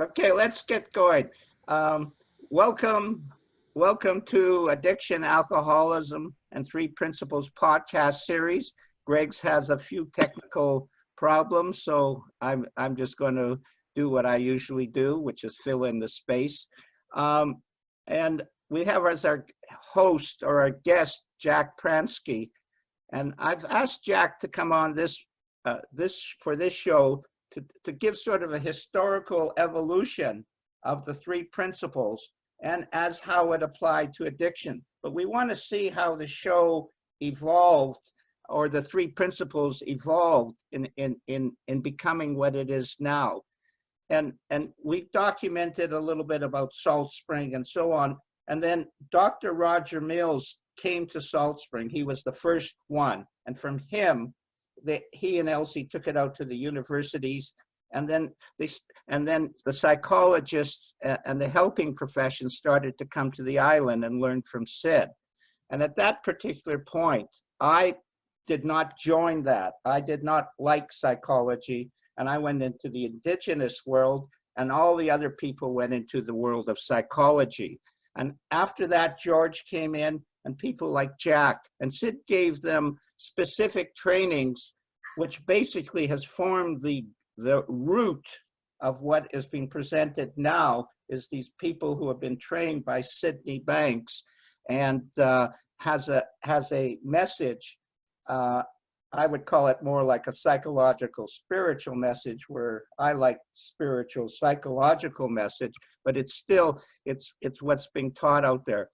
Okay, let's get going. Um, welcome, welcome to Addiction, Alcoholism, and Three Principles podcast series. Greg's has a few technical problems, so I'm just going to do what I usually do, which is fill in the space. And we have as our host or our guest, Jack Pransky. And I've asked Jack to come on this show to give sort of a historical evolution of the three principles and as how it applied to addiction. But we want to see how the show evolved, or the three principles evolved in becoming what it is now. And we documented a little bit about Salt Spring and so on. And then Dr. Roger Mills came to Salt Spring. He was the first one. And from him, he and Elsie took it out to the universities, and then the psychologists and the helping profession started to come to the island and learn from Sid. And at that particular point, I did not join that. I did not like psychology, and I went into the indigenous world, and all the other people went into the world of psychology. And after that, George came in, and people like Jack, and Sid gave them specific trainings, which basically has formed the root of what is being presented now, is these people who have been trained by Sydney Banks, and has a message. I would call it more like a psychological, spiritual message, where I like spiritual, psychological message, but it's still, it's what's being taught out there.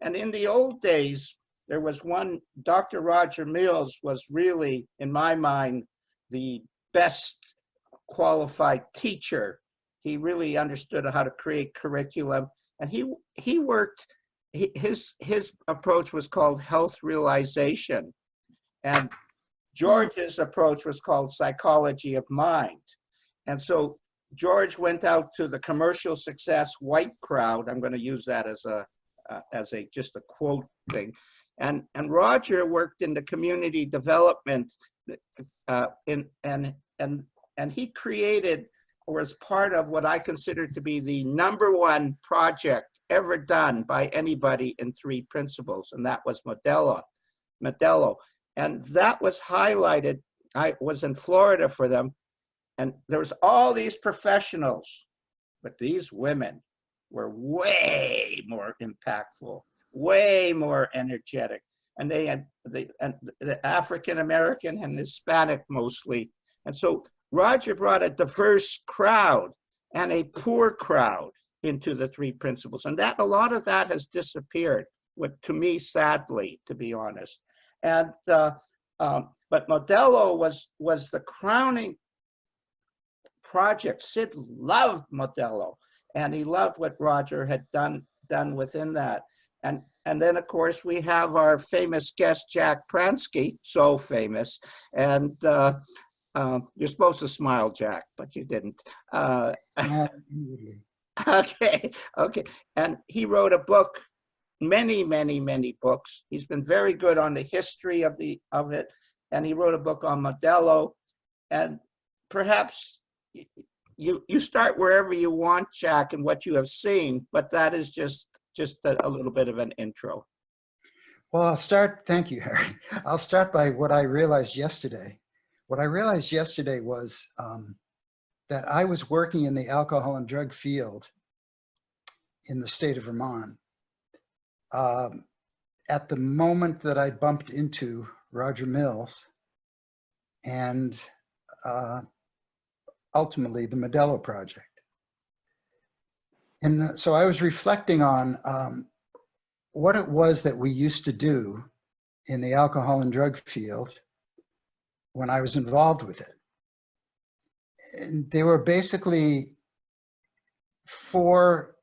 And in the old days, there was one, Dr. Roger Mills was really, in my mind, the best qualified teacher. He really understood how to create curriculum. And he worked, his approach was called health realization. And George's approach was called psychology of mind. And so George went out to the commercial success white crowd. I'm going to use that as just a quote thing. And Roger worked in the community development, and he created, or was part of, what I consider to be the #1 project ever done by anybody in three principles, and that was Modello. And that was highlighted. I was in Florida for them, and there was all these professionals, but these women were way more impactful, way more energetic. And they had the African American and Hispanic mostly. And so Roger brought a diverse crowd and a poor crowd into the three principles. And that a lot of that has disappeared, to me, sadly, to be honest. And but Modello was the crowning project. Sid loved Modello, and he loved what Roger had done within that. And then, of course, we have our famous guest, Jack Pransky, so famous. And you're supposed to smile, Jack, but you didn't. Okay. And he wrote a book, many books. He's been very good on the history of it. And he wrote a book on Modello. And perhaps you start wherever you want, Jack, and what you have seen, but that is just a little bit of an intro. Well, thank you, Harry. I'll start by what I realized yesterday. What I realized yesterday was that I was working in the alcohol and drug field in the state of Vermont at the moment that I bumped into Roger Mills and ultimately the Modello project. And so I was reflecting on what it was that we used to do in the alcohol and drug field when I was involved with it. And they were basically 4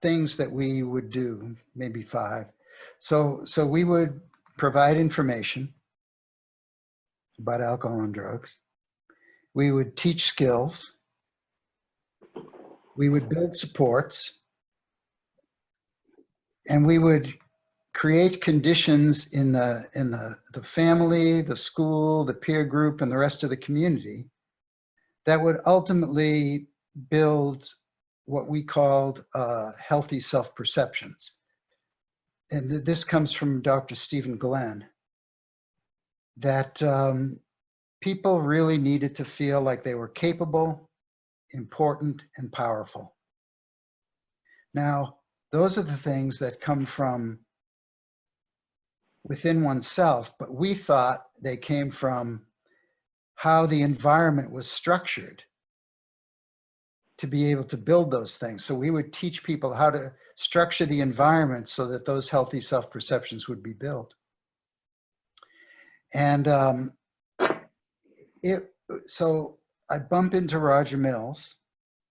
things that we would do, maybe 5. So we would provide information about alcohol and drugs. We would teach skills. We would build supports, and we would create conditions in the family, the school, the peer group, and the rest of the community that would ultimately build what we called healthy self-perceptions. And this comes from Dr. Stephen Glenn, that people really needed to feel like they were capable, important, and powerful. Now, those are the things that come from within oneself, but we thought they came from how the environment was structured to be able to build those things. So we would teach people how to structure the environment so that those healthy self-perceptions would be built. And so I bump into Roger Mills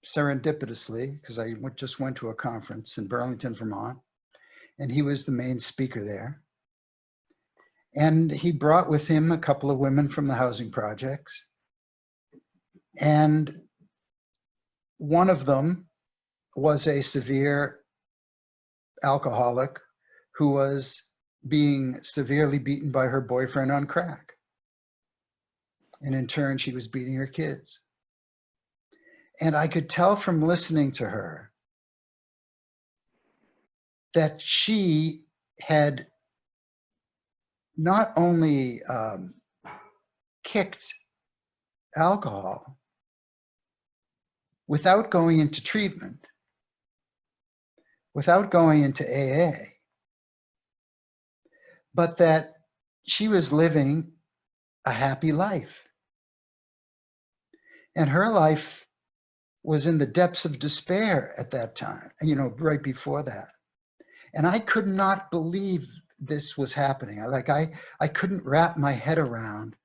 serendipitously, because I just went to a conference in Burlington, Vermont, and he was the main speaker there. And he brought with him a couple of women from the housing projects. And one of them was a severe alcoholic who was being severely beaten by her boyfriend on crack. And in turn, she was beating her kids. And I could tell from listening to her that she had not only kicked alcohol without going into treatment, without going into AA, but that she was living a happy life. And her life was in the depths of despair at that time, you know, right before that. And I could not believe this was happening. I couldn't wrap my head around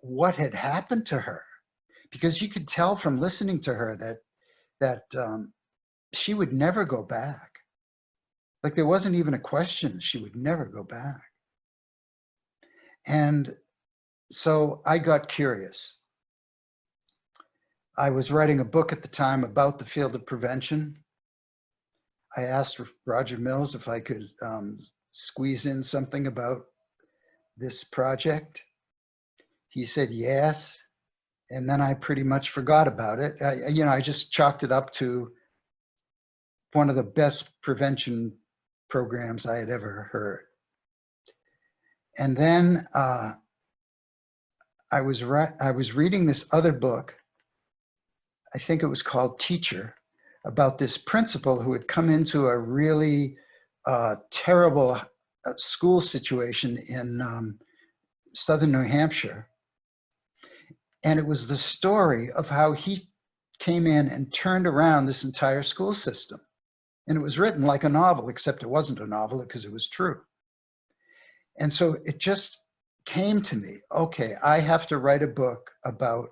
what had happened to her, because you could tell from listening to her that she would never go back. Like, there wasn't even a question. She would never go back. And so I got curious. I was writing a book at the time about the field of prevention. I asked Roger Mills if I could squeeze in something about this project. He said yes. And then I pretty much forgot about it. I just chalked it up to one of the best prevention programs I had ever heard. And then I was reading this other book. I think it was called Teacher, about this principal who had come into a really terrible school situation in southern New Hampshire. And it was the story of how he came in and turned around this entire school system. And it was written like a novel, except it wasn't a novel because it was true. And so it just came to me, okay, I have to write a book about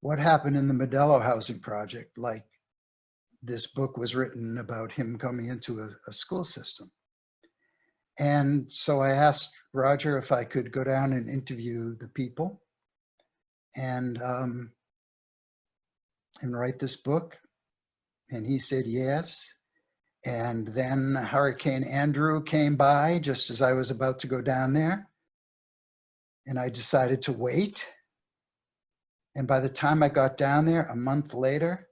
what happened in the Modello housing project, like this book was written about him coming into a school system. And so I asked Roger if I could go down and interview the people and write this book. And he said yes. And then Hurricane Andrew came by just as I was about to go down there. And I decided to wait. And by the time I got down there, a month later,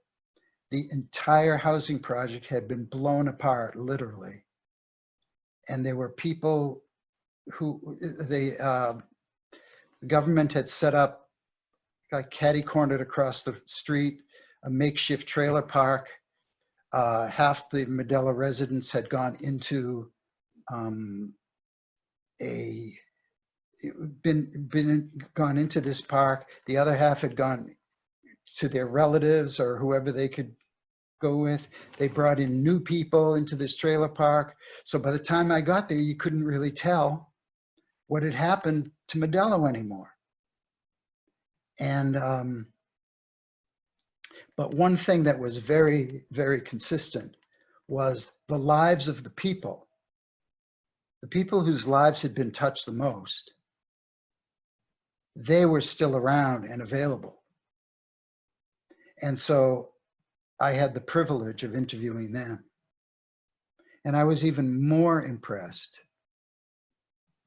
the entire housing project had been blown apart, literally. And there were people who the government had set up, like catty-cornered across the street, a makeshift trailer park. Half the Modello residents had gone into gone into this park. The other half had gone to their relatives or whoever they could go with. They brought in new people into this trailer park. So by the time I got there, you couldn't really tell what had happened to Modello anymore. And but one thing that was very, very consistent was the lives of the people whose lives had been touched the most. They were still around and available. And so I had the privilege of interviewing them. And I was even more impressed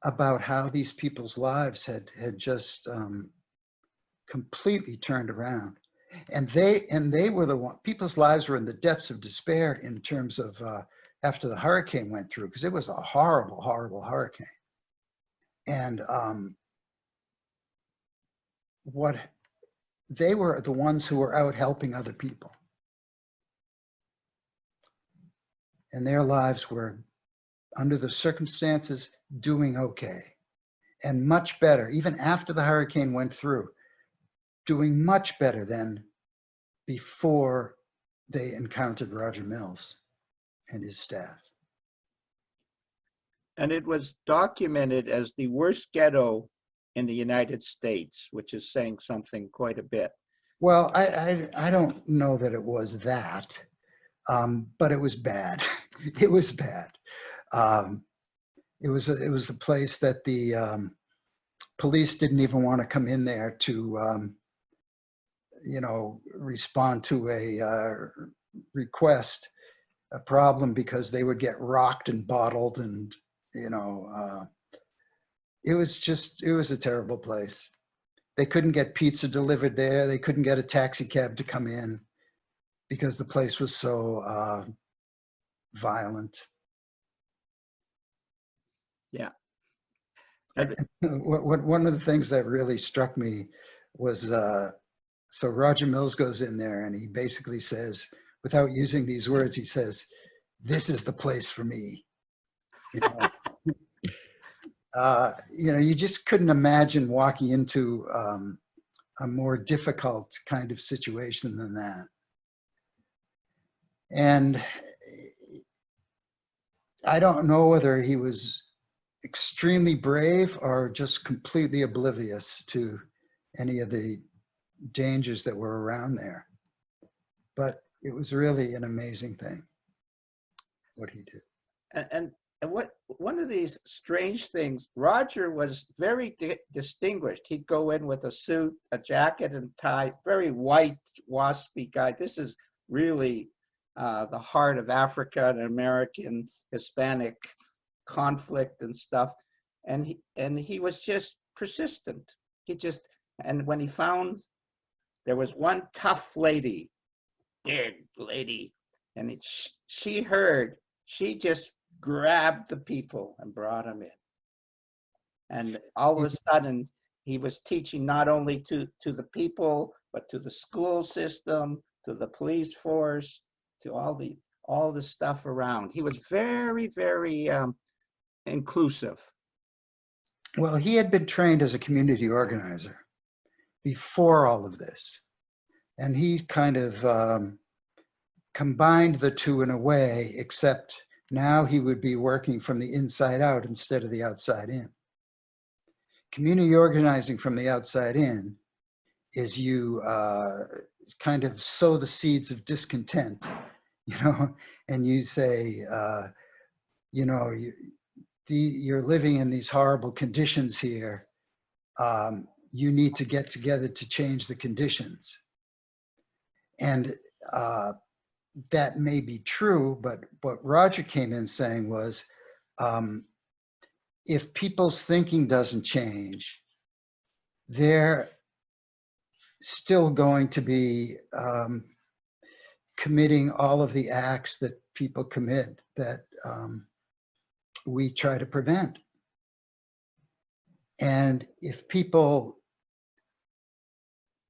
about how these people's lives had just completely turned around. And they were the one, people's lives were in the depths of despair in terms of after the hurricane went through, because it was a horrible, horrible hurricane. And what they were the ones who were out helping other people. And their lives were, under the circumstances, doing okay. And much better, even after the hurricane went through, doing much better than before they encountered Roger Mills and his staff. And it was documented as the worst ghetto in the United States, which is saying something quite a bit. Well, I don't know that it was that, but it was bad. It was bad. It was a place that the police didn't even want to come in there to, you know, respond to a request, a problem, because they would get rocked and bottled, and you know, it was a terrible place. They couldn't get pizza delivered there. They couldn't get a taxi cab to come in because the place was so violent. Yeah. One of the things that really struck me was, so Roger Mills goes in there and he basically says, without using these words, he says, "This is the place for me." You know, you know, you just couldn't imagine walking into a more difficult kind of situation than that. And I don't know whether he was extremely brave or just completely oblivious to any of the dangers that were around there. But it was really an amazing thing, what he did. And what one of these strange things, Roger was very distinguished. He'd go in with a suit, a jacket and tie, very white, waspy guy. This is really the heart of Africa and American Hispanic conflict and stuff. And he was just persistent. And when he found there was one tough lady, big lady, and she just grabbed the people and brought them in. And all of a sudden, he was teaching not only to the people, but to the school system, to the police force, to all the stuff around. He was very, very inclusive. Well, he had been trained as a community organizer before all of this. And he kind of combined the two in a way, except now he would be working from the inside out instead of the outside in. Community organizing from the outside in is you kind of sow the seeds of discontent, you know, and you say, you know, you're living in these horrible conditions here. You need to get together to change the conditions. And that may be true, but what Roger came in saying was, if people's thinking doesn't change, they're still going to be committing all of the acts that people commit that we try to prevent. And if people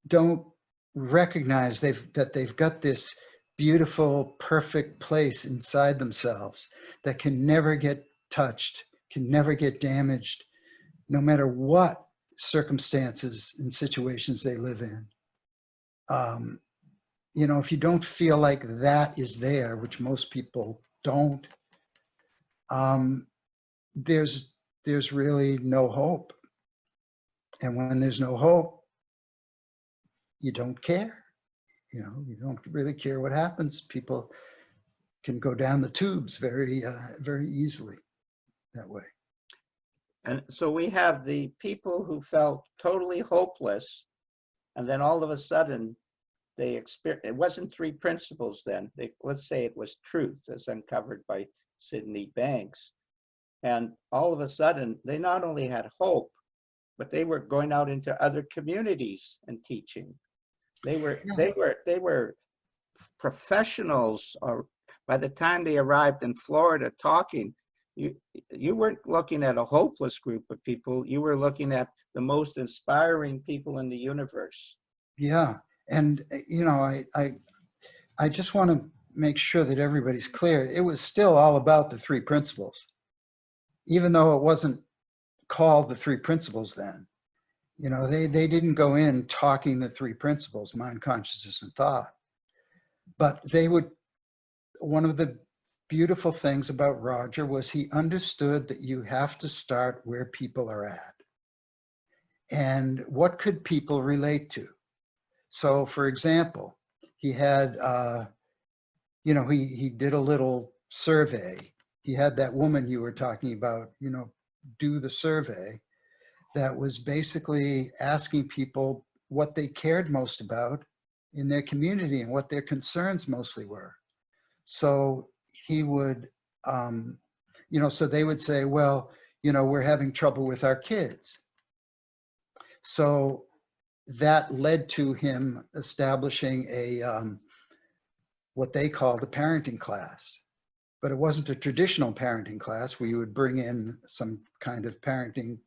don't recognize that they've got this beautiful, perfect place inside themselves that can never get touched, can never get damaged, no matter what circumstances and situations they live in. You know, if you don't feel like that is there, which most people don't, there's really no hope. And when there's no hope, you don't care. You know, you don't really care what happens. People can go down the tubes very, very easily that way. And so we have the people who felt totally hopeless, and then all of a sudden they experienced, it wasn't three principles then, let's say it was truth as uncovered by Sydney Banks. And all of a sudden they not only had hope, but they were going out into other communities and teaching. They were professionals, or by the time they arrived in Florida talking, you weren't looking at a hopeless group of people. You were looking at the most inspiring people in the universe. Yeah. And, you know, I just want to make sure that everybody's clear. It was still all about the three principles, even though it wasn't called the three principles then. You know, they didn't go in talking the three principles, mind, consciousness, and thought. But they would, one of the beautiful things about Roger was he understood that you have to start where people are at. And what could people relate to? So for example, he had, you know, he did a little survey. He had that woman you were talking about, you know, do the survey that was basically asking people what they cared most about in their community and what their concerns mostly were. So he would, you know, so they would say, well, you know, we're having trouble with our kids. So that led to him establishing a, what they called a parenting class. But it wasn't a traditional parenting class where you would bring in some kind of parenting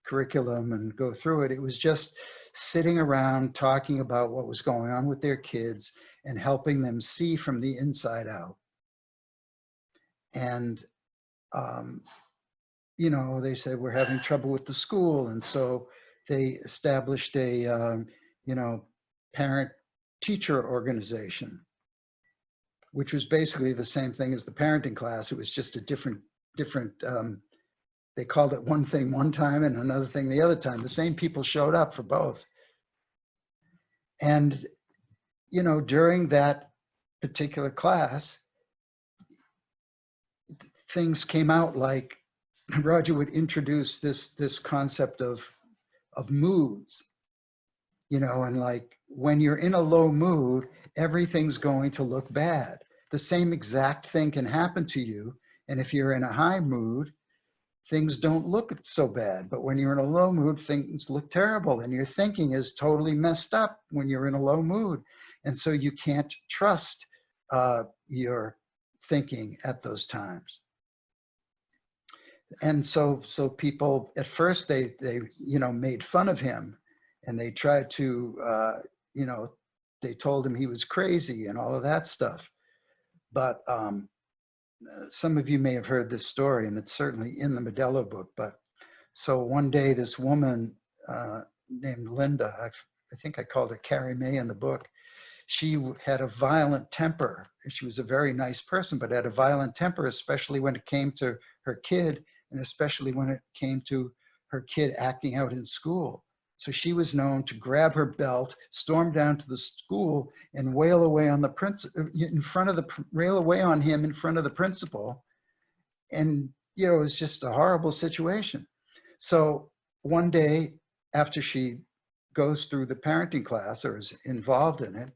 curriculum and go through it. It was just sitting around talking about what was going on with their kids and helping them see from the inside out. And, you know, they said, we're having trouble with the school. And so they established a, you know, parent teacher organization, which was basically the same thing as the parenting class. It was just a different, they called it one thing one time and another thing the other time. The same people showed up for both. And, you know, during that particular class, things came out like Roger would introduce this concept of moods, you know, and like when you're in a low mood, everything's going to look bad. The same exact thing can happen to you. And if you're in a high mood, things don't look so bad. But when you're in a low mood, things look terrible. And your thinking is totally messed up when you're in a low mood. And so you can't trust your thinking at those times. And so people at first they you know made fun of him, and they tried to you know, they told him he was crazy and all of that stuff. But some of you may have heard this story, and it's certainly in the Modello book. But so one day, this woman named Linda, I think I called her Carrie Mae in the book, she had a violent temper. She was a very nice person, but had a violent temper, especially when it came to her kid, and especially when it came to her kid acting out in school. So she was known to grab her belt, storm down to the school, and wail away on the rail away on him in front of the principal. And, you know, it was just a horrible situation. So one day after she goes through the parenting class or is involved in it,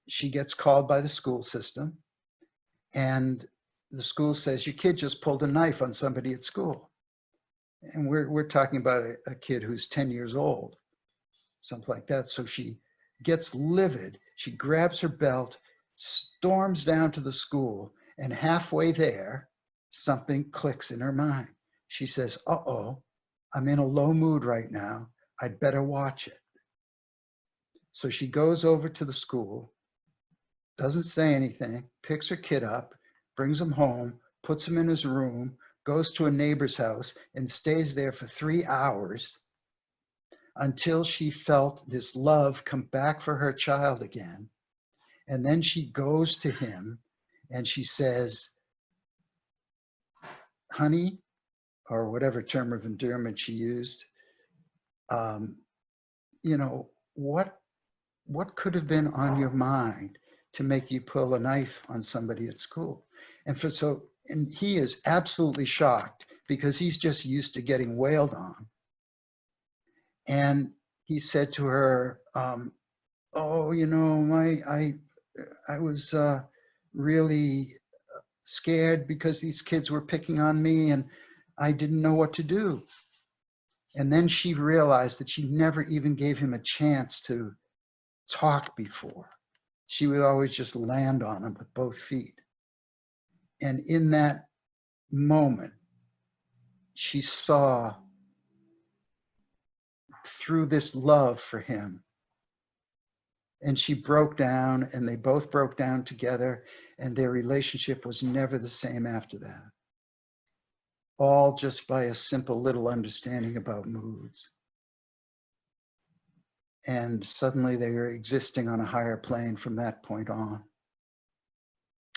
she gets called by the school system, and the school says, your kid just pulled a knife on somebody at school. And we're talking about a kid who's 10 years old, something like that. So she gets livid. She grabs her belt, storms down to the school, and halfway there, something clicks in her mind. She says, uh-oh, I'm in a low mood right now. I'd better watch it. So she goes over to the school, doesn't say anything, picks her kid up, brings him home, puts him in his room, goes to a neighbor's house, and stays there for 3 hours until she felt this love come back for her child again. And then she goes to him and she says, honey, or whatever term of endearment she used, you know, what could have been on your mind to make you pull a knife on somebody at school? And he is absolutely shocked because he's just used to getting wailed on. And he said to her, oh, you know, I was really scared because these kids were picking on me and I didn't know what to do. And then she realized that she never even gave him a chance to talk before. She would always just land on him with both feet. And in that moment, she saw through this love for him. And she broke down, and they both broke down together, and their relationship was never the same after that. All just by a simple little understanding about moods. And suddenly they were existing on a higher plane from that point on.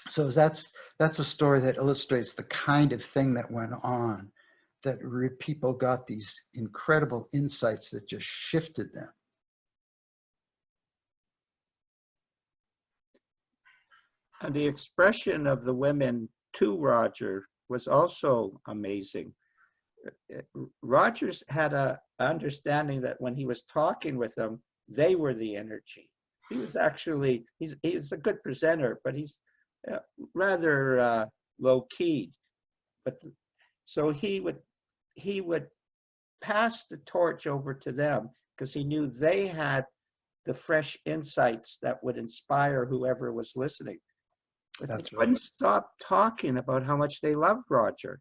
So that's a story that illustrates the kind of thing that went on, that people got these incredible insights that just shifted them. And the expression of the women to Roger was also amazing. Rogers had a understanding that when he was talking with them, they were the energy. He was actually, he's a good presenter, but he's rather low-keyed. But so he would pass the torch over to them because he knew they had the fresh insights that would inspire whoever was listening. But That's they right. wouldn't stop talking about how much they loved Roger.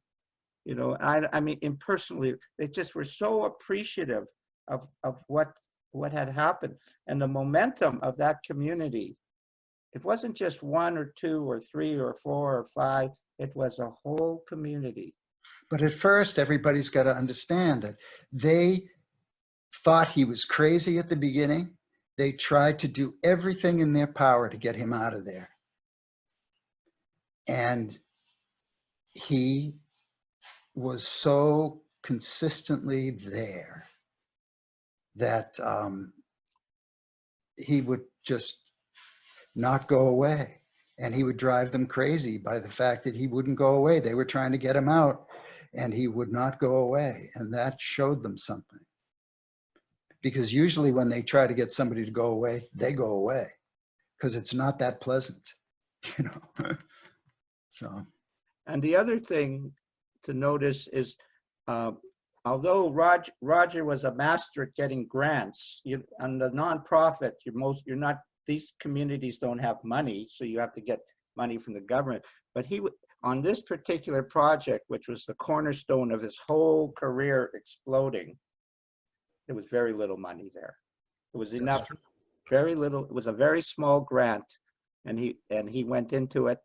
You know, I mean, impersonally, they just were so appreciative of what had happened. And the momentum of that community, it wasn't just one or two or three or four or five, it was a whole community. But at first, everybody's got to understand that they thought he was crazy at the beginning. They tried to do everything in their power to get him out of there. And he was so consistently there that he would just not go away. And he would drive them crazy by the fact that he wouldn't go away. They were trying to get him out, and he would not go away. And that showed them something. Because usually when they try to get somebody to go away, they go away because it's not that pleasant, you know. So. And the other thing to notice is, although Roger was a master at getting grants, on the nonprofit, these communities don't have money, so you have to get money from the government. But on this particular project, which was the cornerstone of his whole career exploding, there was very little money there. It was enough, very little. It was a very small grant, and he went into it.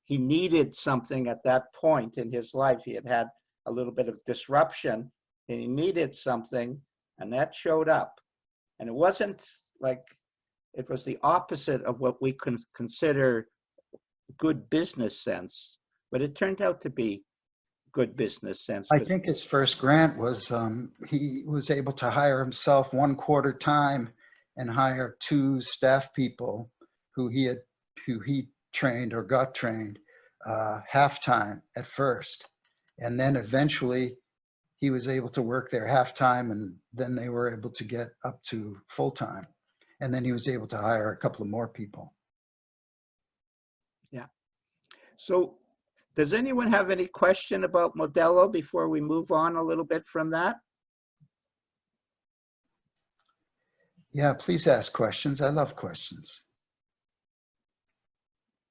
He needed something at that point in his life. He had had a little bit of disruption, and he needed something, and that showed up. And it wasn't like, it was the opposite of what we can consider good business sense, but it turned out to be good business sense. I think his first grant was, he was able to hire himself 1/4 time and hire 2 staff people who he trained or got trained half-time at first. And then eventually he was able to work there half-time, and then they were able to get up to full-time. And then he was able to hire a couple of more people. Yeah. So does anyone have any question about Modello before we move on a little bit from that? Yeah, please ask questions. I love questions.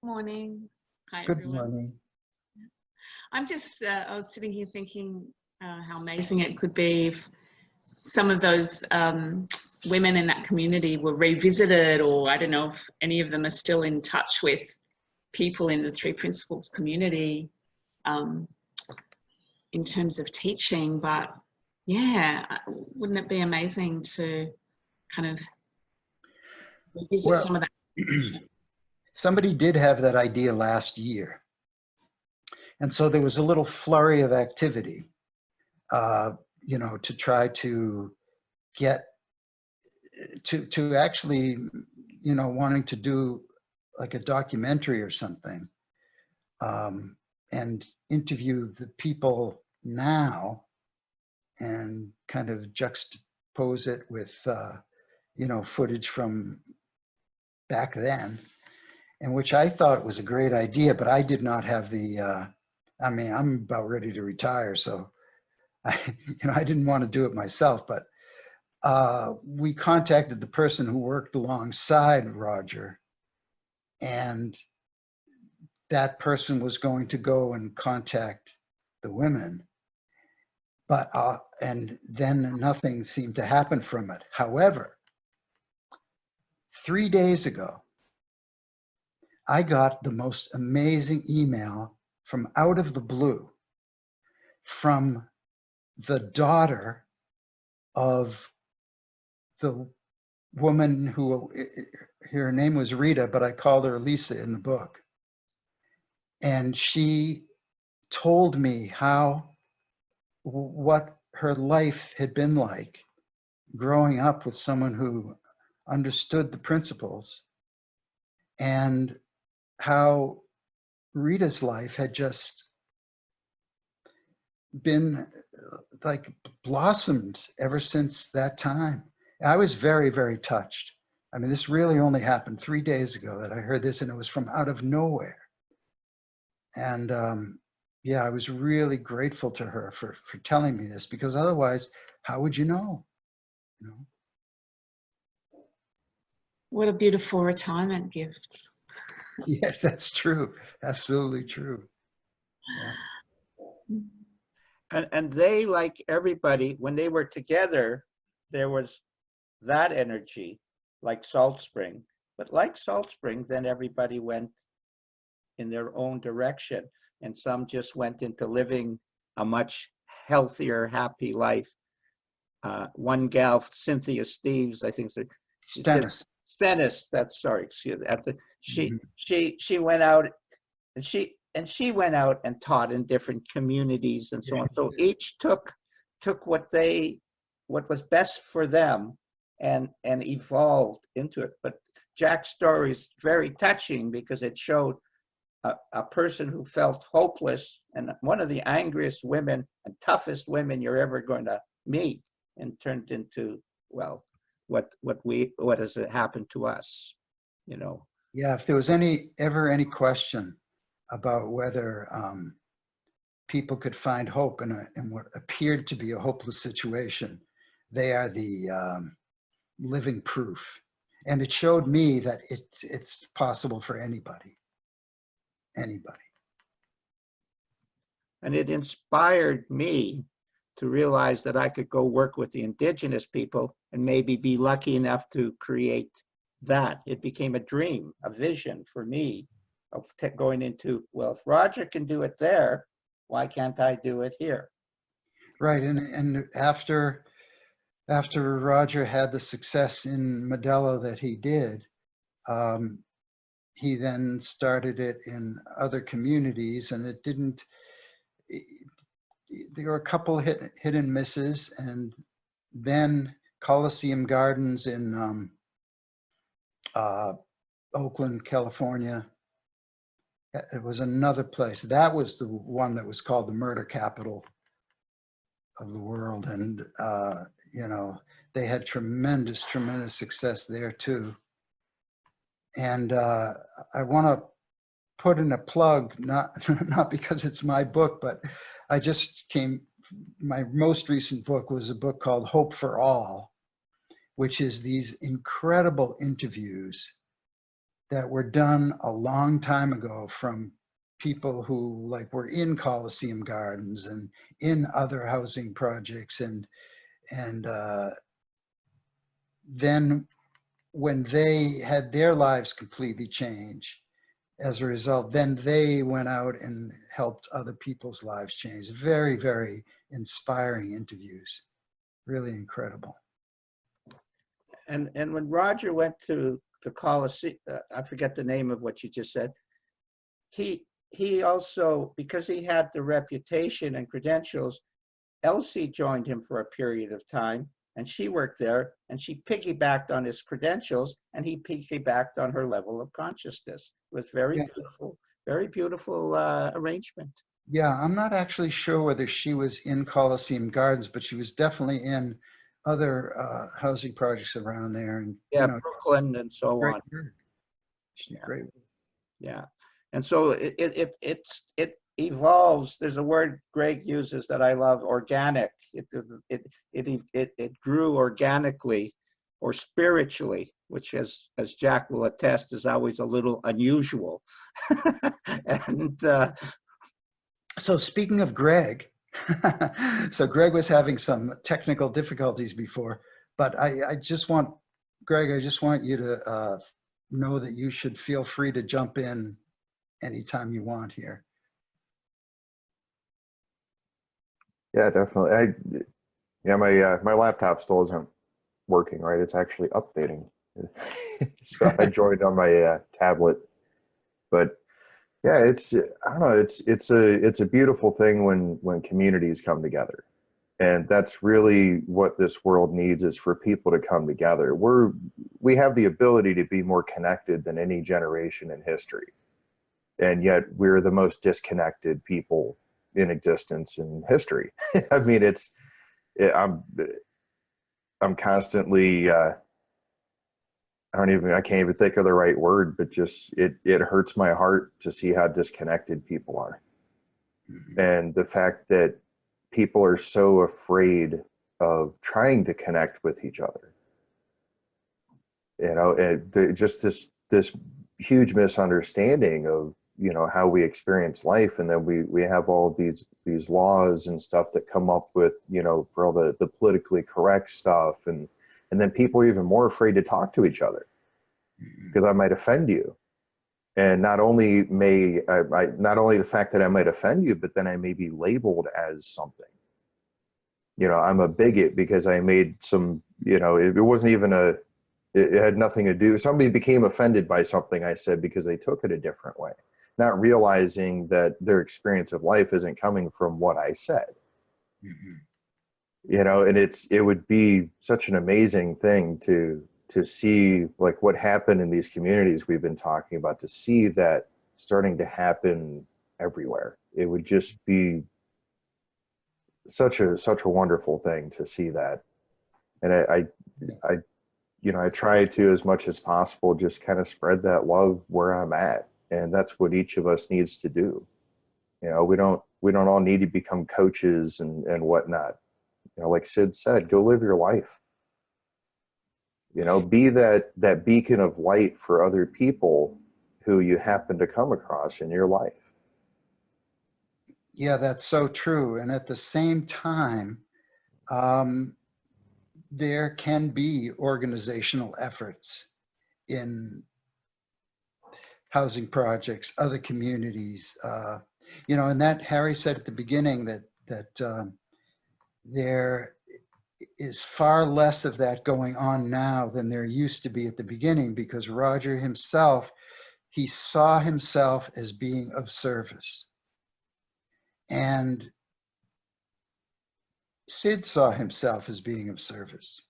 Morning. Hi, Good everyone. morning. I'm just, I was sitting here thinking how amazing it could be if some of those women in that community were revisited, or I don't know if any of them are still in touch with people in the Three Principles community in terms of teaching. But yeah, wouldn't it be amazing to kind of revisit some of that? Somebody did have that idea last year. And so there was a little flurry of activity, you know, to try to get to actually, you know, wanting to do like a documentary or something, and interview the people now and kind of juxtapose it with, you know, footage from back then. And which I thought was a great idea, but I did not have the, I mean, I'm about ready to retire, so I didn't want to do it myself, but we contacted the person who worked alongside Roger, and that person was going to go and contact the women, but and then nothing seemed to happen from it. However, 3 days ago, I got the most amazing email from out of the blue from the daughter of the woman who, her name was Rita, but I called her Lisa in the book. And she told me what her life had been like growing up with someone who understood the principles, and how Rita's life had just been like blossomed ever since that time. I was very, very touched. I mean, this really only happened 3 days ago that I heard this, and it was from out of nowhere. And yeah, I was really grateful to her for telling me this, because otherwise, how would you know? You know? What a beautiful retirement gift. Yes, that's true. Absolutely true. Yeah. And they, like everybody, when they were together, there was that energy, like Salt Spring. But like Salt Spring, then everybody went in their own direction. And some just went into living a much healthier, happy life. One gal, Cynthia Steves, I think, Stennis, that's sorry, excuse me. She went out, and she went out and taught in different communities and so on. So each took what was best for them and evolved into it. But Jack's story is very touching because it showed a person who felt hopeless, and one of the angriest women and toughest women you're ever going to meet, and turned into, well, what has happened to us, you know. Yeah, if there was ever any question about whether people could find hope in what appeared to be a hopeless situation, they are the living proof. And it showed me that it's possible for anybody. And it inspired me to realize that I could go work with the indigenous people and maybe be lucky enough to create that. It became a dream, a vision for me of going into, well, if Roger can do it there, why can't I do it here? Right, and after Roger had the success in Modello that he did, he then started it in other communities, and it didn't. There were a couple hit and misses, and then Coliseum Gardens in Oakland, California. It was another place. That was the one that was called the murder capital of the world, and you know, they had tremendous success there too. And I want to put in a plug, not because it's my book, but my most recent book was a book called Hope for All, which is these incredible interviews that were done a long time ago from people who like were in Coliseum Gardens and in other housing projects, and then when they had their lives completely change as a result, then they went out and helped other people's lives change. Very, very inspiring interviews. Really incredible. And when Roger went to the Coliseum, I forget the name of what you just said, he also, because he had the reputation and credentials, Elsie joined him for a period of time, and she worked there, and she piggybacked on his credentials, and he piggybacked on her level of consciousness. It was very beautiful arrangement. Yeah, I'm not actually sure whether she was in Coliseum Gardens, but she was definitely in other housing projects around there, and yeah, you know, Brooklyn and so on. Great. Yeah. And so it evolves. There's a word Greg uses that I love, organic. It grew organically or spiritually, which as Jack will attest, is always a little unusual. And so speaking of Greg, so Greg was having some technical difficulties before, but I just want, Greg, I just want you to know that you should feel free to jump in anytime you want here. Yeah, definitely. Yeah, my laptop still isn't working, right? It's actually updating. So I joined on my tablet. But yeah, I don't know, it's a beautiful thing when communities come together. And that's really what this world needs, is for people to come together. We have the ability to be more connected than any generation in history. And yet we're the most disconnected people in existence in history. I mean, I'm constantly, I can't even think of the right word, but just, it hurts my heart to see how disconnected people are. Mm-hmm. And the fact that people are so afraid of trying to connect with each other. You know, and just this huge misunderstanding of, you know, how we experience life. And then we have all these laws and stuff that come up with, you know, for all the politically correct stuff. And then people are even more afraid to talk to each other because I might offend you. And not only not only the fact that I might offend you, but then I may be labeled as something. You know, I'm a bigot because I made some, you know, it wasn't even it had nothing to do. Somebody became offended by something I said because they took it a different way, not realizing that their experience of life isn't coming from what I said. Mm-hmm. You know, and it would be such an amazing thing to see, like, what happened in these communities we've been talking about, to see that starting to happen everywhere. It would just be such a wonderful thing to see that. And I you know, I try to, as much as possible, just kind of spread that love where I'm at. And that's what each of us needs to do. You know, we don't all need to become coaches and whatnot. You know, like Sid said, go live your life. You know, be that beacon of light for other people who you happen to come across in your life. Yeah, that's so true. And at the same time, there can be organizational efforts in housing projects, other communities. You know, and that Harry said at the beginning that there is far less of that going on now than there used to be at the beginning, because Roger himself, he saw himself as being of service. And Sid saw himself as being of service.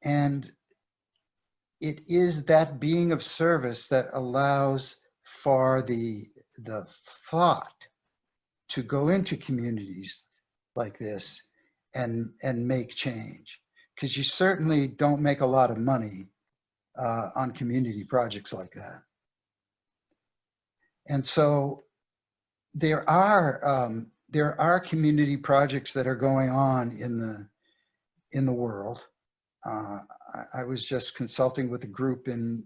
And it is that being of service that allows for the thought to go into communities like this and make change. Because you certainly don't make a lot of money on community projects like that. And so there are community projects that are going on in the world. I was just consulting with a group in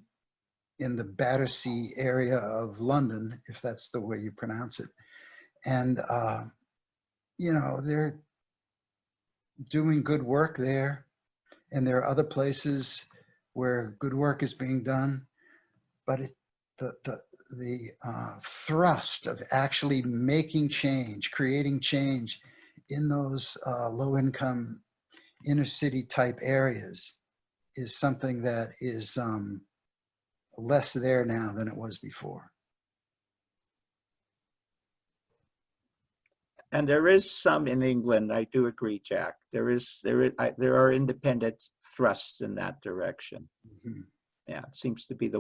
the Battersea area of London, if that's the way you pronounce it. And, you know, they're doing good work there. And there are other places where good work is being done. But the thrust of actually making change, creating change in those low-income inner city type areas is something that is less there now than it was before. And there is some in England. I do agree, Jack. There are independent thrusts in that direction. Mm-hmm. Yeah, it seems to be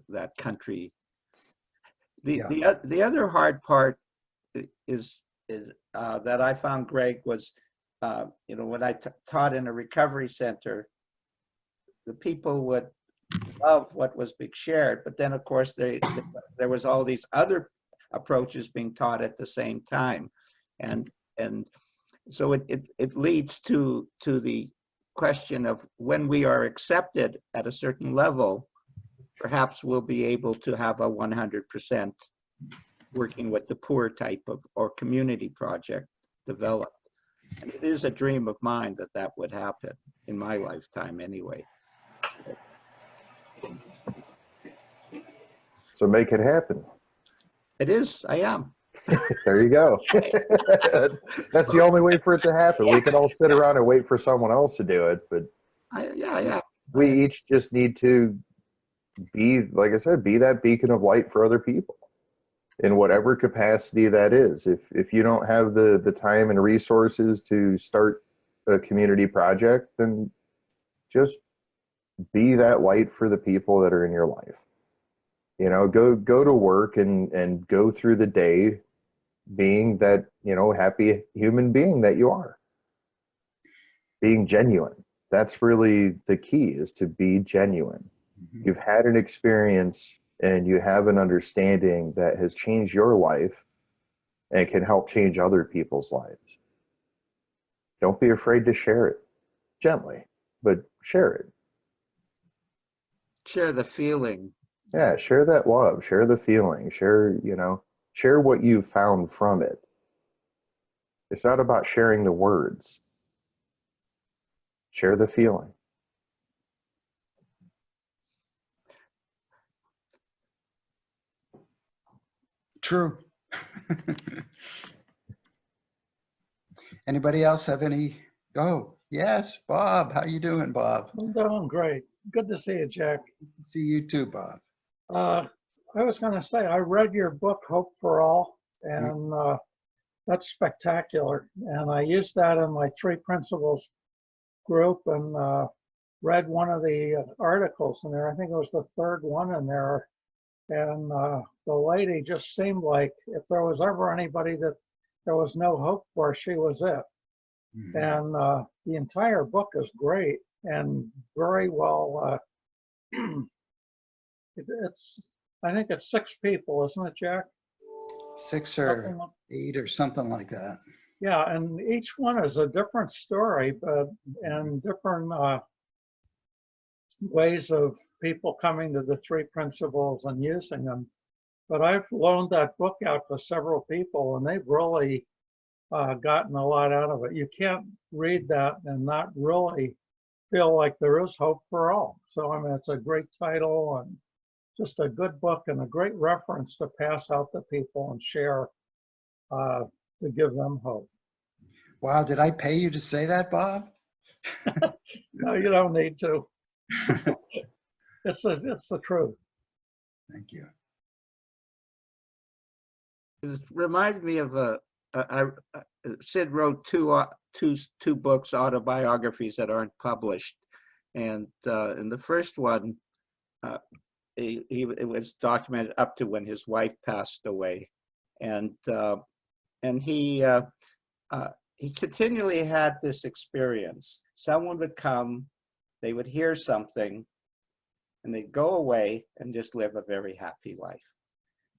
that country. The other hard part is that I found, Greg, was you know, when I taught in a recovery center, the people would love what was being shared, but then of course there was all these other approaches being taught at the same time. And so it leads to the question of when we are accepted at a certain level, perhaps we'll be able to have a 100% working with the poor type of or community project developed. And it is a dream of mine that that would happen in my lifetime anyway. So make it happen. It is, I am. There you go. That's the only way for it to happen. We can all sit around and wait for someone else to do it, but Yeah. we each just need to be, like I said, be that beacon of light for other people in whatever capacity that is. If you don't have the time and resources to start a community project, then just be that light for the people that are in your life. You know, go to work and go through the day being that, you know, happy human being that you are. Being genuine. That's really the key, is to be genuine. Mm-hmm. You've had an experience and you have an understanding that has changed your life and can help change other people's lives. Don't be afraid to share it. Gently, but share it. Share the feeling. Yeah, share that love, share the feeling, share, you know, share what you found from it. It's not about sharing the words. Share the feeling. True. Anybody else have any? Oh, yes, Bob. How you doing, Bob? I'm doing great. Good to see you, Jack. See you too, Bob. I was going to say, I read your book, Hope for All, and that's spectacular. And I used that in my 3 principles group and read one of the articles in there. I think it was the 3rd one in there. And the lady just seemed like if there was ever anybody that there was no hope for, she was it. Mm-hmm. And the entire book is great and very well. I think it's 6 people, isn't it, Jack? 6 or 8 or something like that. Yeah, and each one is a different story, but and different ways of people coming to the 3 principles and using them. But I've loaned that book out to several people, and they've really gotten a lot out of it. You can't read that and not really feel like there is hope for all. So, I mean, it's a great title and just a good book and a great reference to pass out to people and share to give them hope. Wow, did I pay you to say that, Bob? No, you don't need to. It's the truth. Thank you. It reminds me of Sid wrote two books, autobiographies that aren't published, and in the first one, it was documented up to when his wife passed away, and he continually had this experience. Someone would come, they would hear something, and they'd go away and just live a very happy life.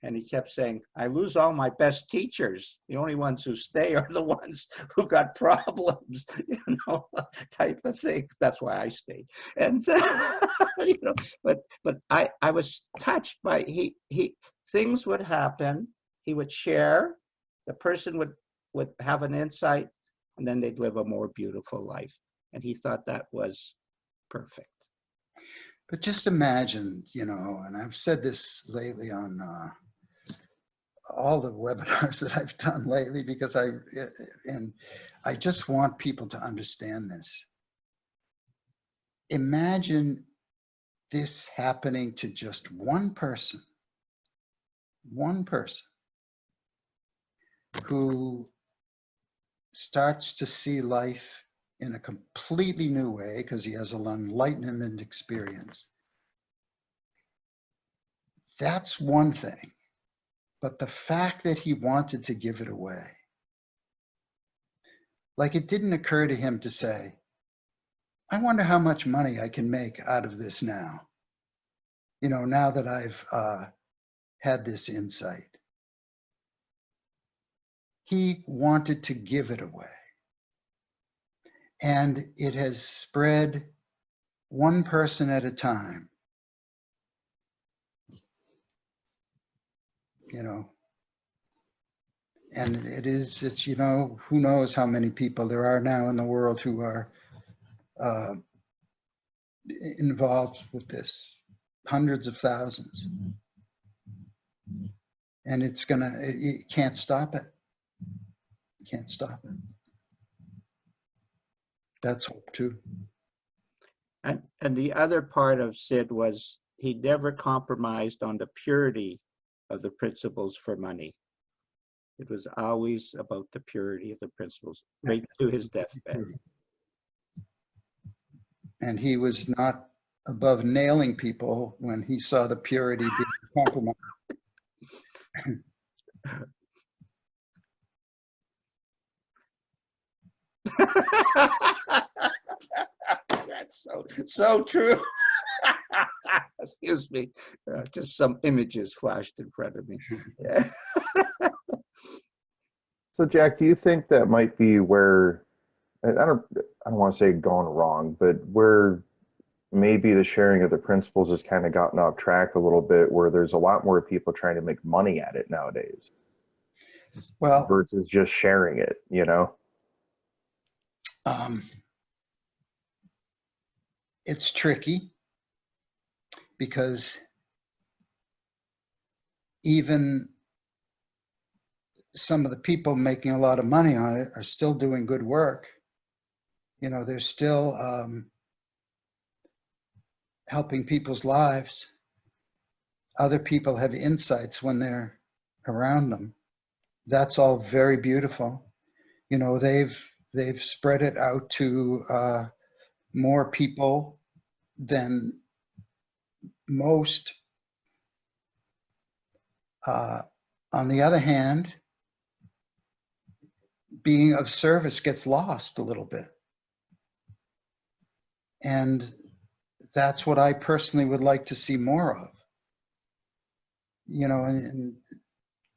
And he kept saying, I lose all my best teachers. The only ones who stay are the ones who got problems, you know, type of thing. That's why I stayed. And, you know, but I was touched by, things would happen. He would share, the person would have an insight, and then they'd live a more beautiful life. And he thought that was perfect. But just imagine, you know, and I've said this lately on all the webinars that I've done lately, because I just want people to understand this. Imagine this happening to just one person who starts to see life in a completely new way because he has an enlightenment experience. That's one thing. But the fact that he wanted to give it away, like it didn't occur to him to say, I wonder how much money I can make out of this now. You know, now that I've had this insight. He wanted to give it away. And it has spread one person at a time, you know. And it's, you know, who knows how many people there are now in the world who are involved with this, hundreds of thousands. And it can't stop it. Can't stop it. That's hope too. And the other part of Sid was he never compromised on the purity of the principles for money. It was always about the purity of the principles, right to his deathbed. And he was not above nailing people when he saw the purity being compromised. That's so true. Excuse me. Just some images flashed in front of me. Yeah. So Jack, do you think that might be where, I don't want to say gone wrong, but where maybe the sharing of the principles has kind of gotten off track a little bit, where there's a lot more people trying to make money at it nowadays, Well, versus just sharing it, you know? It's tricky because even some of the people making a lot of money on it are still doing good work. You know, they're still helping people's lives. Other people have insights when they're around them. That's all very beautiful. You know, they've spread it out to more people than most. On the other hand, being of service gets lost a little bit. And that's what I personally would like to see more of. You know, and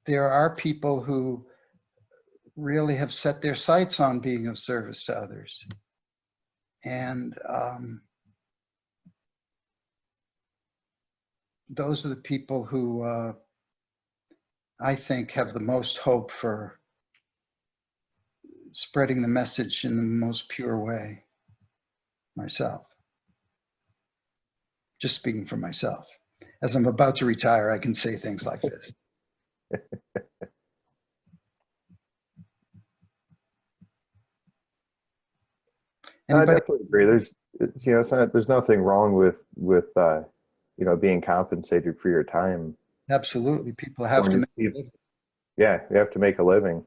there are people who really have set their sights on being of service to others. And those are the people who I think have the most hope for spreading the message in the most pure way, myself. Just speaking for myself. As I'm about to retire, I can say things like this. I definitely agree. There's, you know, there's nothing wrong with you know, being compensated for your time. Absolutely, people have to make a living. Yeah, you have to make a living.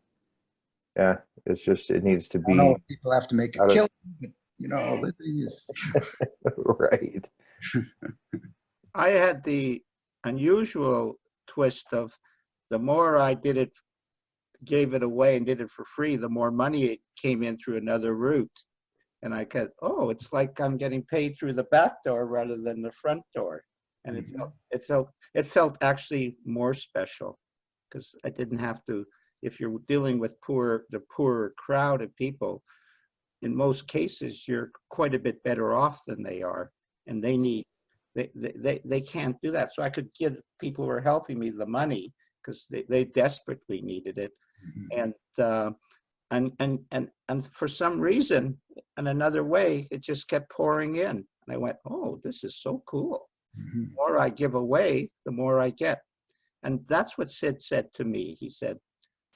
Yeah, it's just, it needs to be. I know people have to make a killing, but you know, living is right. I had the unusual twist of the more I did it, gave it away and did it for free, the more money it came in through another route. And I got, oh, it's like I'm getting paid through the back door rather than the front door. And it felt actually more special because I didn't have to, if you're dealing with the poorer crowd of people, in most cases, you're quite a bit better off than they are. And they can't do that. So I could give people who are helping me the money because they desperately needed it. And for some reason, in another way, it just kept pouring in. And I went, oh, this is so cool. The more I give away, the more I get. And that's what Sid said to me. He said,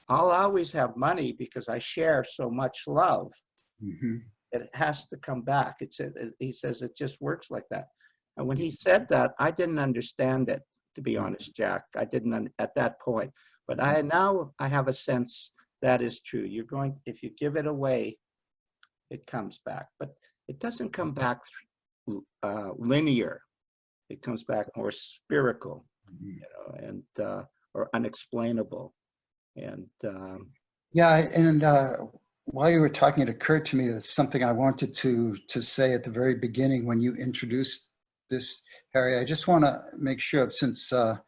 I'll always have money because I share so much love. It has to come back. He says it just works like that. And when he said that, I didn't understand it, to be honest, Jack. I didn't at that point. But I have a sense that is true. If you give it away, it comes back. But it doesn't come back linear. It comes back more spherical, you know, and or unexplainable. And yeah, and while you were talking, it occurred to me that something I wanted to say at the very beginning when you introduced this, Harry. I just want to make sure, since I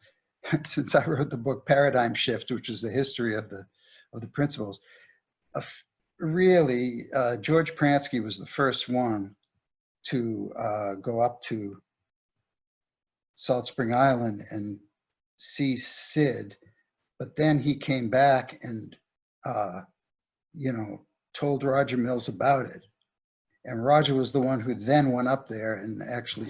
wrote the book Paradigm Shift, which is the history of of the principles. Really, George Pransky was the first one to go up to Salt Spring Island and see Sid, but then he came back and, told Roger Mills about it. And Roger was the one who then went up there and actually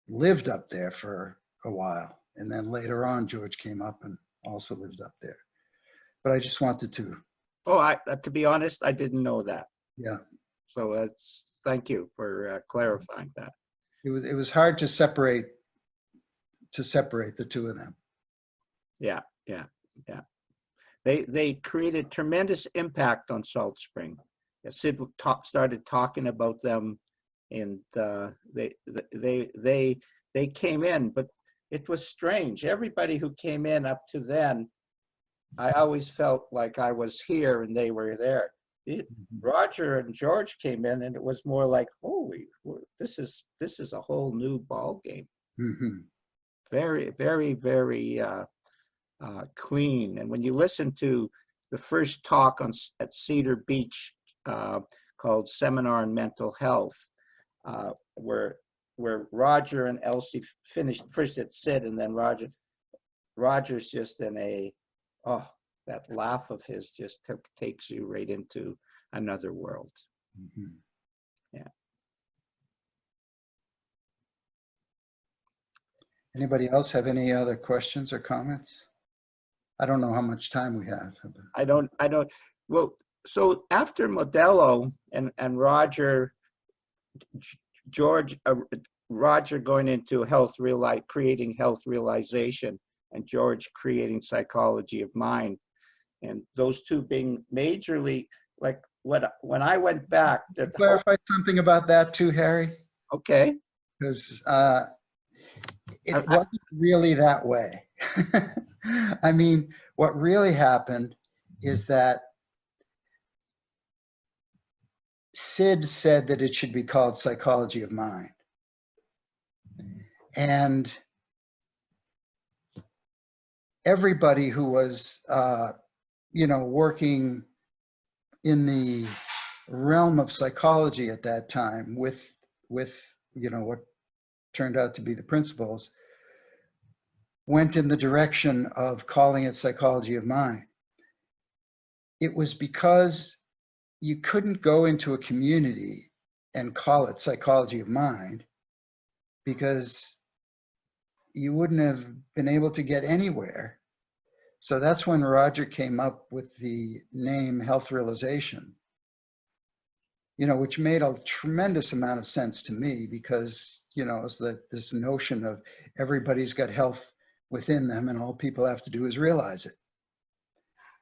lived up there for a while. And then later on, George came up and also lived up there. But I just wanted to. Oh, to be honest, I didn't know that. Yeah. So thank you for clarifying that. It was hard to separate the two of them. Yeah. They created tremendous impact on Salt Spring. Sid started talking about them, and they came in, but it was strange. Everybody who came in up to then, I always felt like I was here and they were there. Roger and George came in, and it was more like, holy, this is a whole new ball game. Mm-hmm. Very, very, very clean. And when you listen to the first talk at Cedar Beach called Seminar on Mental Health, where Roger and Elsie finished first at Sid, and then Roger's just in that laugh of his just takes you right into another world. Mm-hmm. Yeah. Anybody else have any other questions or comments? I don't know how much time we have. I don't. Well, so after Modello and Roger, Roger going into creating health realization, and George creating psychology of mind, and those two being majorly like when I went back. Clarify something about that too, Harry. Okay. Because it wasn't really that way. I mean, what really happened is that Sid said that it should be called psychology of mind. And everybody who was, working in the realm of psychology at that time with what turned out to be the principles, went in the direction of calling it psychology of mind. It was because you couldn't go into a community and call it psychology of mind, because you wouldn't have been able to get anywhere. So that's when Roger came up with the name Health Realization, which made a tremendous amount of sense to me, because, it's this notion of everybody's got health within them and all people have to do is realize it.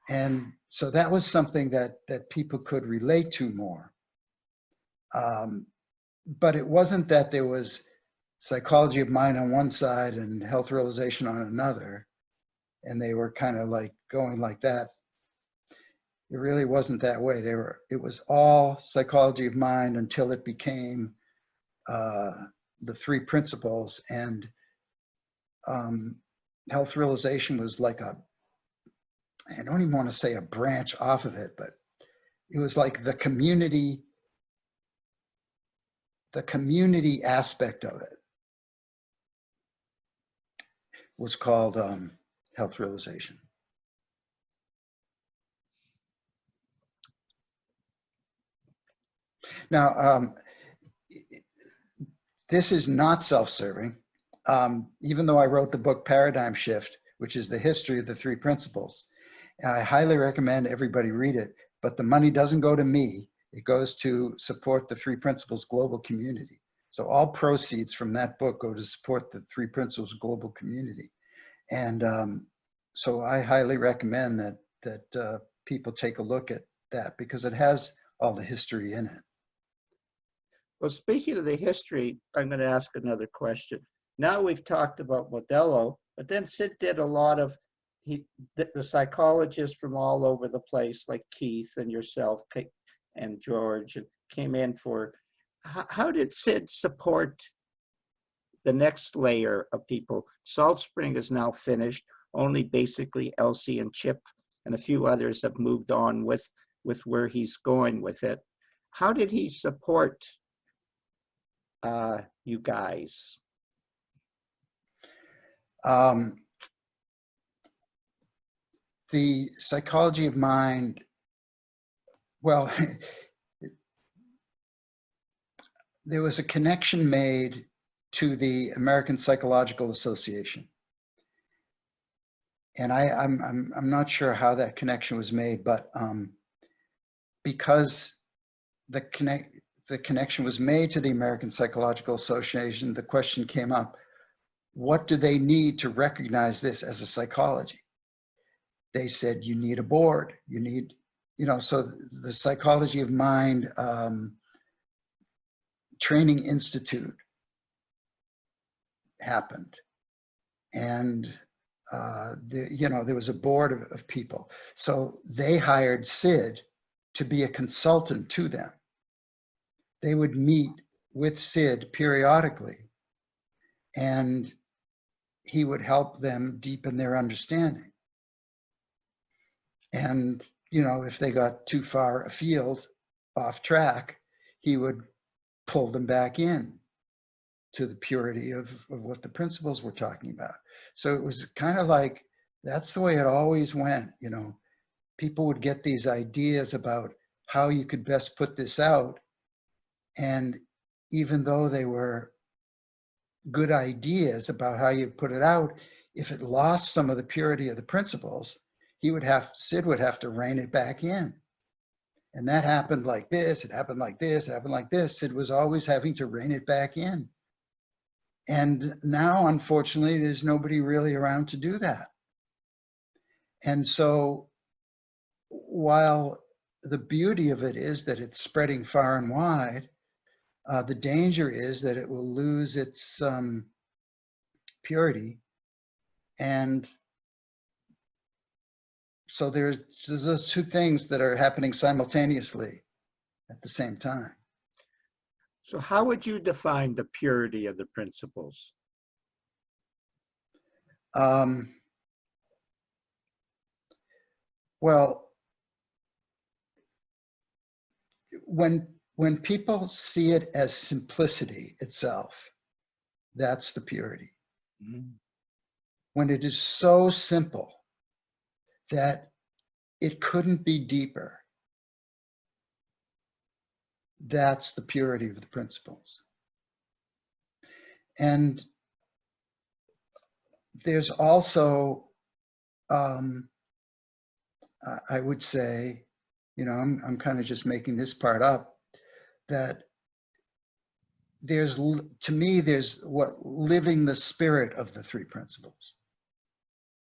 And so that was something that people could relate to more. But it wasn't that there was psychology of mind on one side and health realization on another, and they were kind of like going like that. It really wasn't that way. It was all psychology of mind until it became the three principles, and health realization was like I don't even want to say a branch off of it, but it was like the community aspect of it was called health realization. Now, this is not self-serving. Even though I wrote the book Paradigm Shift, which is the history of the three principles, I highly recommend everybody read it, but the money doesn't go to me. It goes to support the Three Principles Global Community. So all proceeds from that book go to support the Three Principles Global Community. And so I highly recommend that people take a look at that, because it has all the history in it. Well, speaking of the history, I'm going to ask another question. Now we've talked about Modello, but then Sid did a lot of, the psychologists from all over the place, like Keith and yourself and George, and came in for, how did Sid support the next layer of people? Salt Spring is now finished, only basically Elsie and Chip and a few others have moved on with where he's going with it. How did he support you guys? The psychology of mind, well, there was a connection made to the American Psychological Association. And I'm not sure how that connection was made, but because the connection was made to the American Psychological Association, the question came up, what do they need to recognize this as a psychology? They said, you need a board, you need, so the Psychology of Mind Training Institute happened. And there was a board of people. So they hired Sid to be a consultant to them. They would meet with Sid periodically, and he would help them deepen their understanding. And, if they got too far afield, off track, he would pull them back in to the purity of what the principles we're talking about. So it was kind of like, that's the way it always went. People would get these ideas about how you could best put this out. And even though they were good ideas about how you put it out, if it lost some of the purity of the principles, Sid would have to rein it back in. And that happened like this, it happened like this, it happened like this. Sid was always having to rein it back in. And now, unfortunately, there's nobody really around to do that. And so while the beauty of it is that it's spreading far and wide, the danger is that it will lose its purity. And so there's those two things that are happening simultaneously at the same time. So how would you define the purity of the principles? Well, when people see it as simplicity itself, that's the purity. Mm-hmm. When it is so simple that it couldn't be deeper, that's the purity of the principles. And there's also, I would say, I'm kind of just making this part up, that to me, there's living the spirit of the three principles.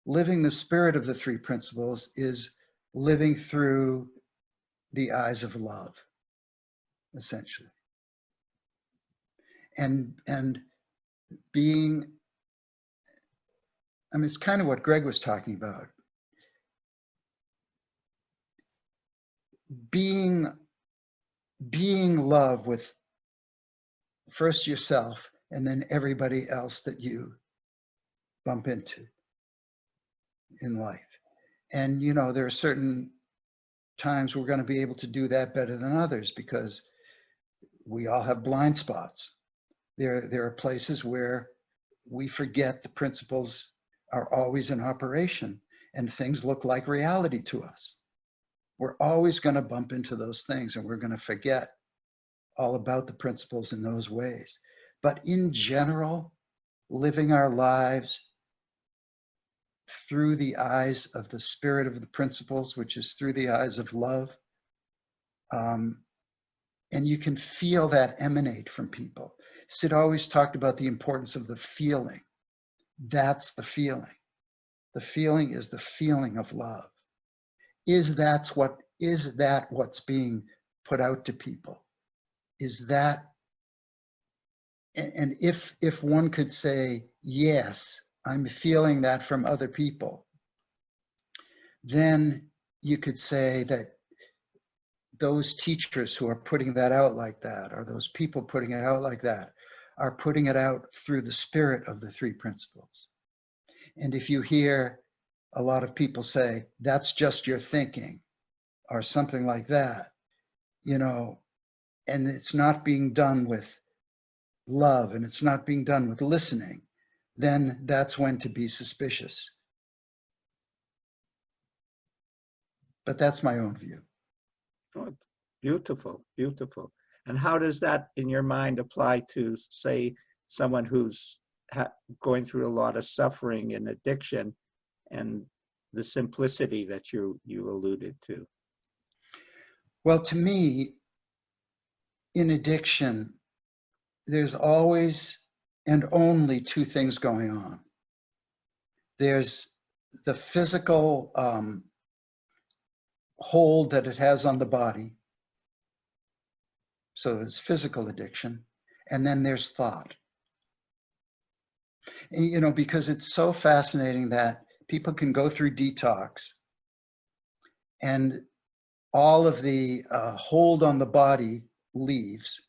Living the spirit of the three principles is living through the eyes of love, essentially. And being, it's kind of what Greg was talking about. Being love with first yourself and then everybody else that you bump into in life. And there are certain times we're going to be able to do that better than others because we all have blind spots. There are places where we forget the principles are always in operation and things look like reality to us. We're always going to bump into those things and we're going to forget all about the principles in those ways. But in general, living our lives through the eyes of the spirit of the principles, which is through the eyes of love. And you can feel that emanate from people. Sid always talked about the importance of the feeling. That's the feeling. The feeling is the feeling of love. Is that what's being put out to people? Is that, and if one could say, yes, I'm feeling that from other people, then you could say that those teachers who are putting that out like that, or those people putting it out like that, are putting it out through the spirit of the three principles. And if you hear a lot of people say, that's just your thinking, or something like that, you know, and it's not being done with love, and it's not being done with listening, then that's when to be suspicious. But that's my own view. Oh, beautiful, beautiful. And how does that, in your mind, apply to, say, someone who's going through a lot of suffering and addiction, and the simplicity that you alluded to? Well, to me, in addiction, there's always and only two things going on. There's the physical hold that it has on the body. So it's physical addiction. And then there's thought. And, you know, because it's so fascinating that people can go through detox and all of the hold on the body leaves.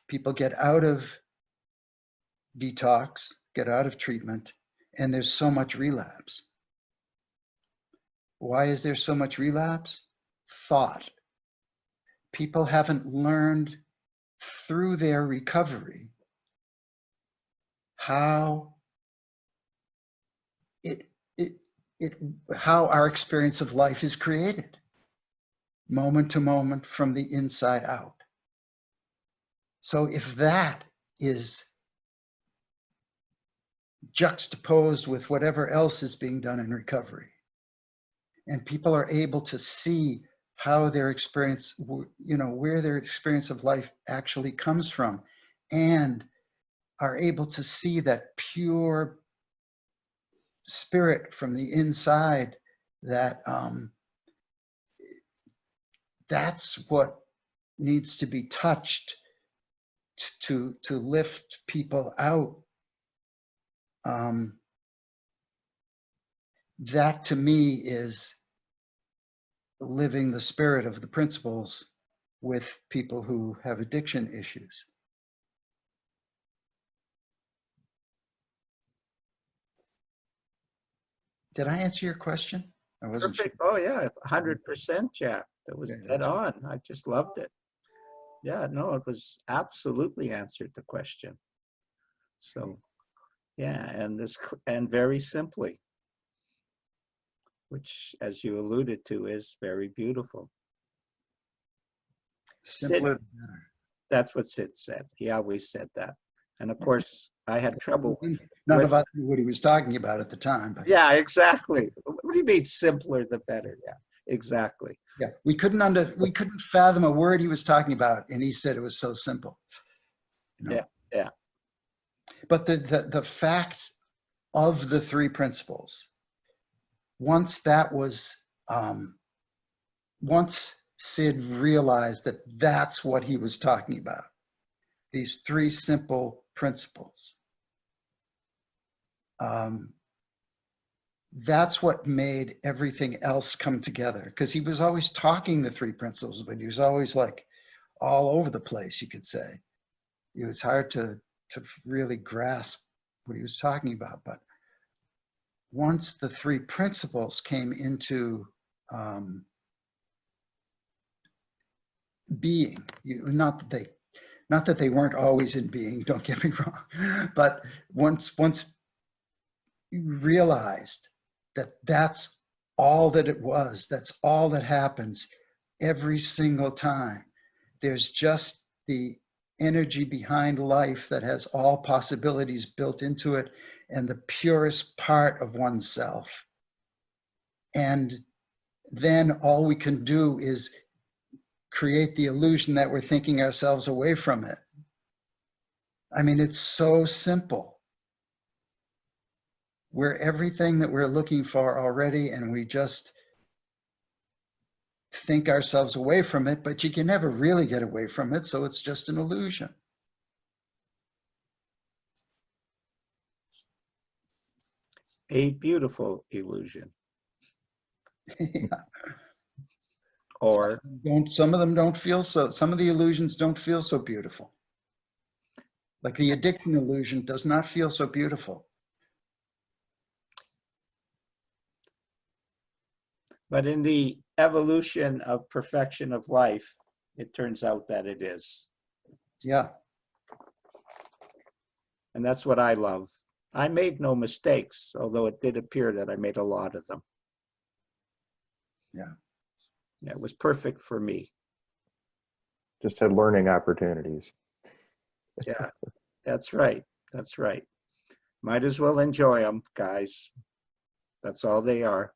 People get out of detox, get out of treatment, and there's so much relapse. Why is there so much relapse? Thought. People haven't learned through their recovery how how our experience of life is created, moment to moment, from the inside out. So if that is juxtaposed with whatever else is being done in recovery, and people are able to see how their experience, you know, where their experience of life actually comes from, and are able to see that pure spirit from the inside, that that's what needs to be touched to lift people out. That to me is living the spirit of the principles with people who have addiction issues. Did I answer your question? I wasn't Perfect. Oh yeah, 100%, Jack. That was Okay, dead that's on. I just loved it. Yeah, no, it was absolutely answered the question. So, yeah, and very simply, which, as you alluded to, is very beautiful. simpler. Sid, that's what Sid said. He always said that. And of course, I had trouble. None of us knew what he was talking about at the time. But Yeah, exactly. What do you mean simpler the better? Yeah, exactly. yeah, we couldn't fathom a word he was talking about, and he said it was so simple. You know? Yeah. But the fact of the three principles, once that was, once Sid realized that that's what he was talking about, these three simple principles, that's what made everything else come together. Because he was always talking the three principles, but he was always like all over the place, you could say. It was hard to really grasp what he was talking about. But once the three principles came into being, not that they weren't always in being, don't get me wrong, but once you realized that that's all that it was, that's all that happens every single time. There's just the energy behind life that has all possibilities built into it, and the purest part of oneself. And then all we can do is create the illusion that we're thinking ourselves away from it. I mean, it's so simple. We're everything that we're looking for already, and we just think ourselves away from it, but you can never really get away from it, so it's just an illusion. A beautiful illusion. Yeah. Or Some of them don't feel so, some of the illusions don't feel so beautiful. Like the addiction illusion does not feel so beautiful. But in the evolution of perfection of life, it turns out that it is. Yeah. And that's what I love. I made no mistakes, although it did appear that I made a lot of them. Yeah. It was perfect for me. Just had learning opportunities. Yeah, that's right. That's right. Might as well enjoy them, guys. That's all they are.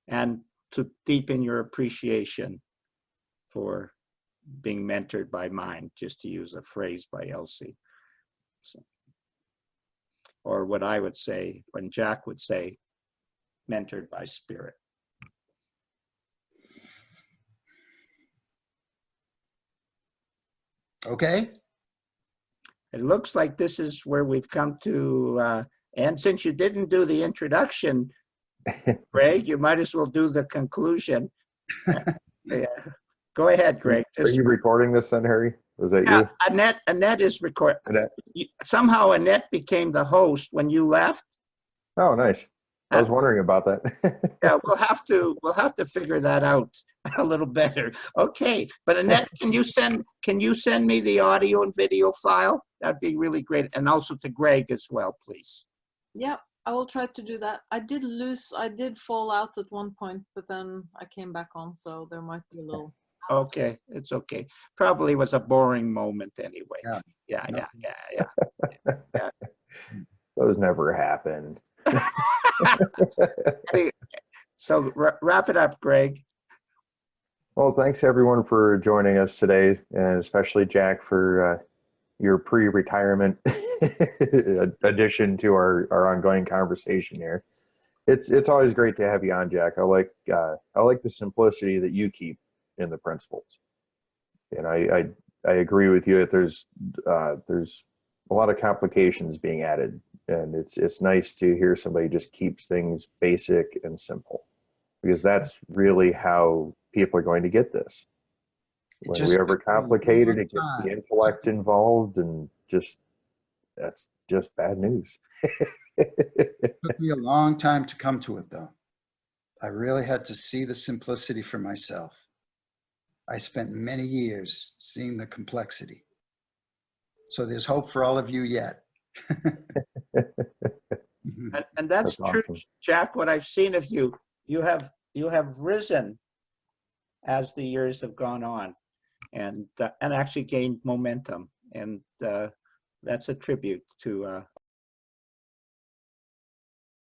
And to deepen your appreciation for being mentored by mind, just to use a phrase by Elsie. So, or what I would say, when Jack would say, mentored by spirit. Okay. It looks like this is where we've come to, and since you didn't do the introduction, Greg, you might as well do the conclusion. Yeah. Go ahead, Greg. Are you recording this then, Harry? Was that you? Annette is recording. Annette. Somehow Annette became the host when you left. Oh, nice. I was wondering about that. Yeah, we'll have to figure that out a little better. Okay, but Annette, can you send me the audio and video file? That'd be really great, and also to Greg as well, please. Yeah, I will try to do that. I did fall out at one point, but then I came back on, so there might be a little. Okay, it's okay. Probably was a boring moment anyway. Yeah. Yeah. Those never happen. So wrap it up, Greg. Well, thanks everyone for joining us today, and especially Jack for your pre-retirement addition to our ongoing conversation here. It's always great to have you on, Jack. I like the simplicity that you keep in the principles, and I agree with you that there's a lot of complications being added, and it's nice to hear somebody just keeps things basic and simple, because that's really how people are going to get this. When we overcomplicate it, it gets the intellect involved, and that's just bad news. It took me a long time to come to it, though. I really had to see the simplicity for myself. I spent many years seeing the complexity. So there's hope for all of you yet. And that's true, awesome. Jack. What I've seen of you, you have risen as the years have gone on, and actually gained momentum, and that's a tribute to